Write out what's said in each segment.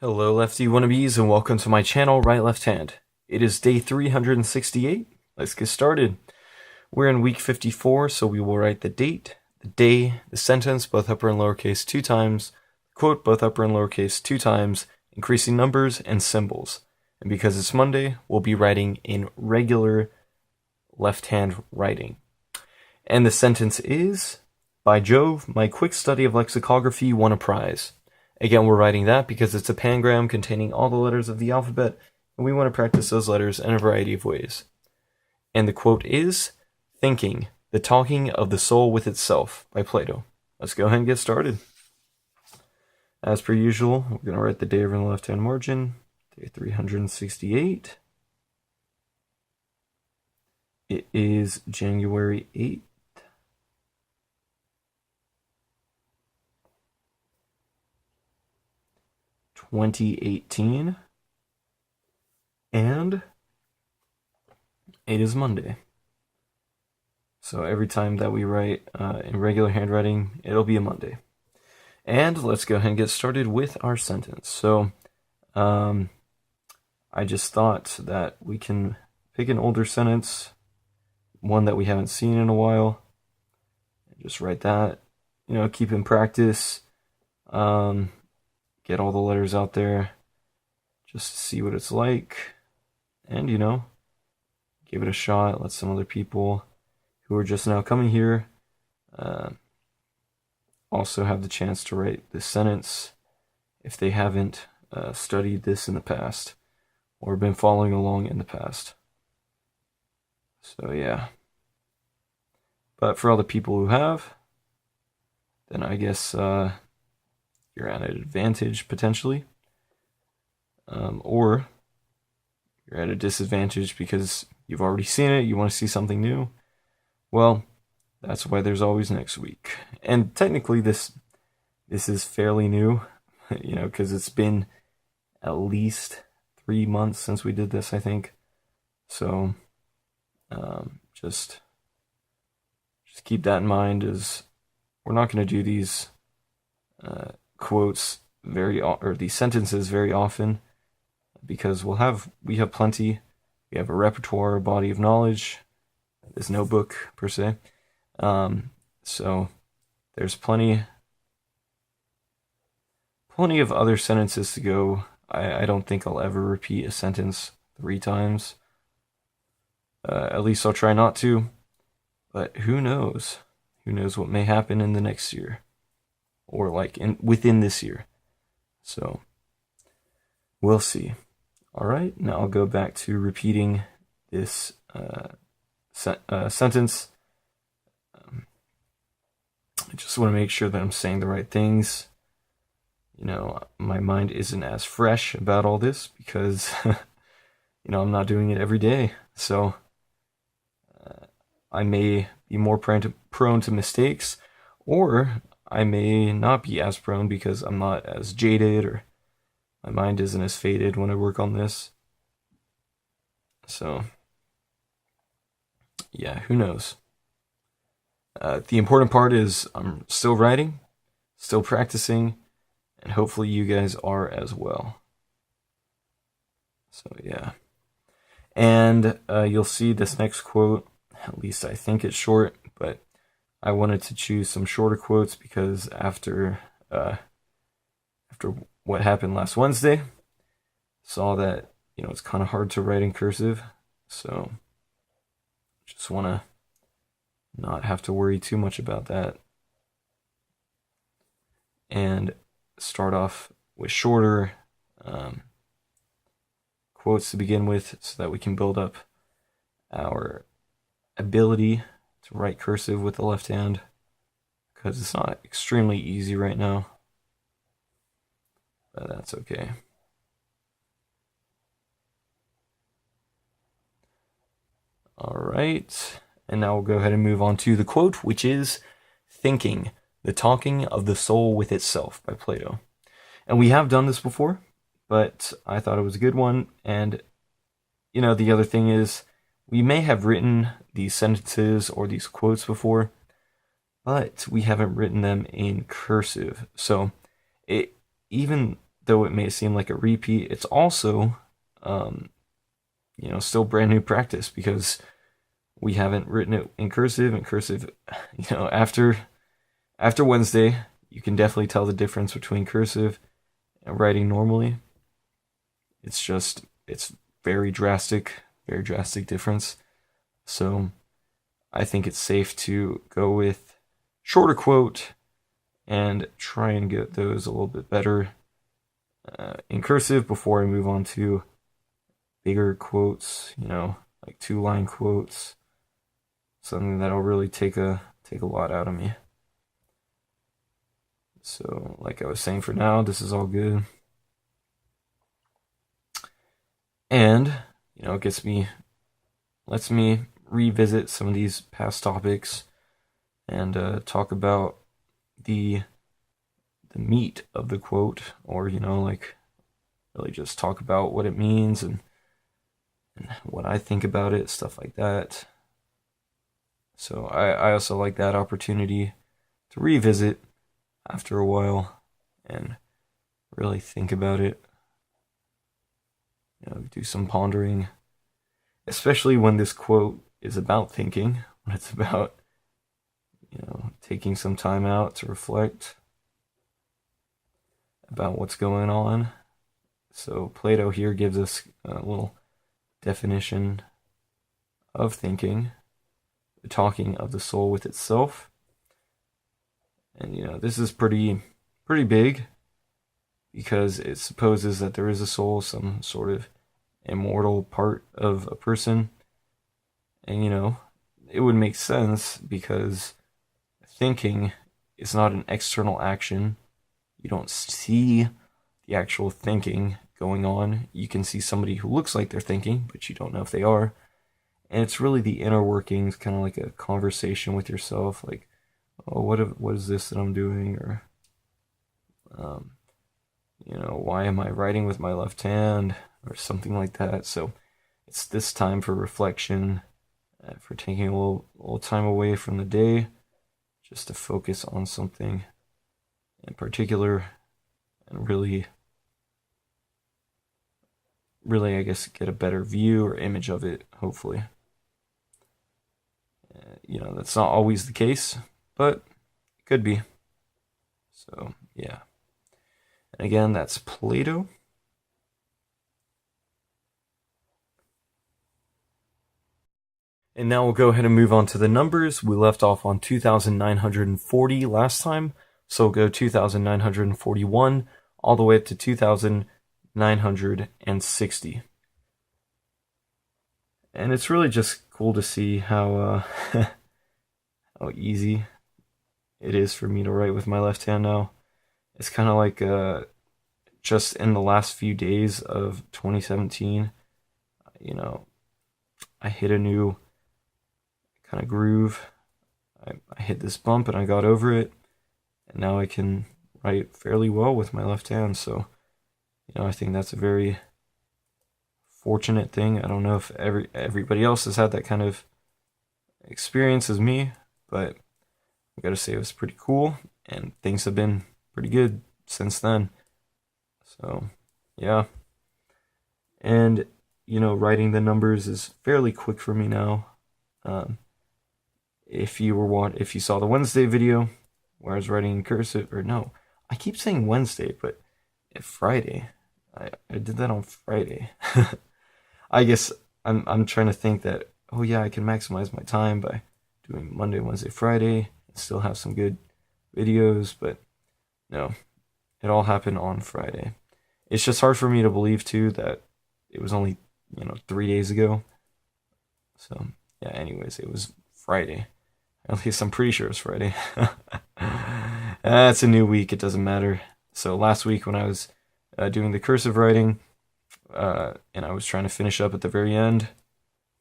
Hello Lefty Wannabes and welcome to my channel, Right Left Hand. It is day 368. Let's get started. We're in week 54, so we will write the date, the day, the sentence, both upper and lowercase 2 times, quote, both upper and lowercase 2 times, increasing numbers and symbols. And because it's Monday, we'll be writing in regular left-hand writing. And the sentence is, by Jove, my quick study of lexicography won a prize. Again, we're writing that because it's a pangram containing all the letters of the alphabet, and we want to practice those letters in a variety of ways. And the quote is, Thinking, the talking of the soul with itself, by Plato. Let's go ahead and get started. As per usual, we're going to write the day over in the left-hand margin, day 368. It is January 8th. 2018, and it is Monday. So every time that we write in regular handwriting, it'll be a Monday. And let's go ahead and get started with our sentence. So I just thought that we can pick an older sentence, one that we haven't seen in a while, and just write that, keep in practice. Get all the letters out there just to see what it's like, and give it a shot. Let some other people who are just now coming here also have the chance to write this sentence if they haven't studied this in the past or been following along in the past. So yeah, but for all the people who have, then I guess you're at an advantage potentially, or you're at a disadvantage because you've already seen it, you want to see something new. Well, that's why there's always next week. And technically this is fairly new, because it's been at least 3 months since we did this, I think. So just keep that in mind, as we're not going to do these quotes or these sentences very often, because we have plenty. We have a repertoire, a body of knowledge. There's no book per se, so there's plenty of other sentences to go. I don't think I'll ever repeat a sentence 3 times. At least I'll try not to, but who knows? Who knows what may happen in the next year, or within this year. So we'll see. All right, now I'll go back to repeating this sentence. I just want to make sure that I'm saying the right things. My mind isn't as fresh about all this because I'm not doing it every day. So I may be more prone to mistakes, or I may not be as prone because I'm not as jaded, or my mind isn't as faded when I work on this. So yeah, who knows? The important part is I'm still writing, still practicing, and hopefully you guys are as well. So yeah. And you'll see this next quote, at least I think it's short, but I wanted to choose some shorter quotes because after what happened last Wednesday, saw that it's kind of hard to write in cursive, so just want to not have to worry too much about that, and start off with shorter quotes to begin with, so that we can build up our ability to write cursive with the left hand, because it's not extremely easy right now, but that's okay. All right, and now we'll go ahead and move on to the quote, which is Thinking, the talking of the soul with itself, by Plato. And we have done this before, but I thought it was a good one. And the other thing is, we may have written these sentences or these quotes before, but we haven't written them in cursive. So even though it may seem like a repeat, it's also, still brand new practice because we haven't written it in cursive. And cursive, after Wednesday, you can definitely tell the difference between cursive and writing normally. It's very drastic difference. So I think it's safe to go with shorter quote and try and get those a little bit better in cursive before I move on to bigger quotes, like 2-line quotes, something that'll really take a lot out of me. So like I was saying, for now, this is all good. And, it lets me revisit some of these past topics and talk about the meat of the quote, or, really just talk about what it means and what I think about it, stuff like that. So I also like that opportunity to revisit after a while and really think about it. Do some pondering, especially when this quote is about thinking, when it's about, taking some time out to reflect about what's going on. So Plato here gives us a little definition of thinking, the talking of the soul with itself. And, this is pretty big, because it supposes that there is a soul, some sort of immortal part of a person. And, it would make sense because thinking is not an external action. You don't see the actual thinking going on. You can see somebody who looks like they're thinking, but you don't know if they are. And it's really the inner workings, kind of like a conversation with yourself, like, oh, what is this that I'm doing? Or, why am I writing with my left hand? Or something like that. So it's this time for reflection, for taking a little time away from the day, just to focus on something in particular, and really, I guess, get a better view or image of it, hopefully. That's not always the case, but it could be. So, yeah. And again, that's Plato. And now we'll go ahead and move on to the numbers. We left off on 2,940 last time, so we'll go 2,941 all the way up to 2,960. And it's really just cool to see how how easy it is for me to write with my left hand now. It's kind of like just in the last few days of 2017, I hit a new kind of groove. I hit this bump and I got over it, and now I can write fairly well with my left hand. So, I think that's a very fortunate thing. I don't know if everybody else has had that kind of experience as me, but I gotta say it was pretty cool, and things have been pretty good since then. So, yeah. And, writing the numbers is fairly quick for me now. If you saw the Wednesday video where I was writing in cursive, or no, I keep saying Wednesday, but Friday. I did that on Friday. I guess I'm trying to think that, oh yeah, I can maximize my time by doing Monday, Wednesday, Friday, and still have some good videos, but no, it all happened on Friday. It's just hard for me to believe too that it was only 3 days ago. So yeah, anyways, it was Friday. At least I'm pretty sure it was Friday. It's a new week, it doesn't matter. So last week when I was doing the cursive writing, and I was trying to finish up at the very end,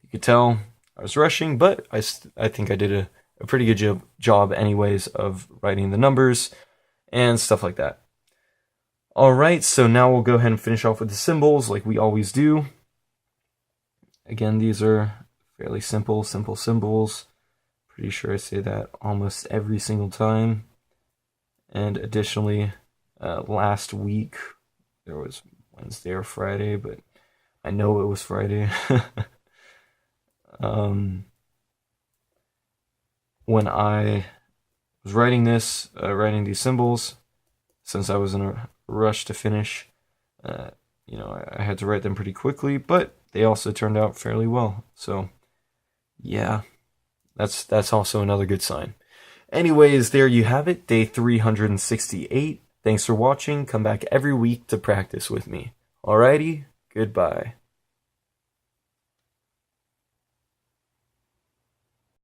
you could tell I was rushing, but I think I did a pretty good job anyways of writing the numbers and stuff like that. Alright, so now we'll go ahead and finish off with the symbols like we always do. Again, these are fairly simple symbols. Pretty sure I say that almost every single time. And additionally, last week there was Wednesday or Friday, but I know it was Friday. When I was writing this, writing these symbols, since I was in a rush to finish, I had to write them pretty quickly, but they also turned out fairly well. So, yeah, that's also another good sign. Anyways, there you have it, day 368. Thanks for watching. Come back every week to practice with me. Alrighty, goodbye.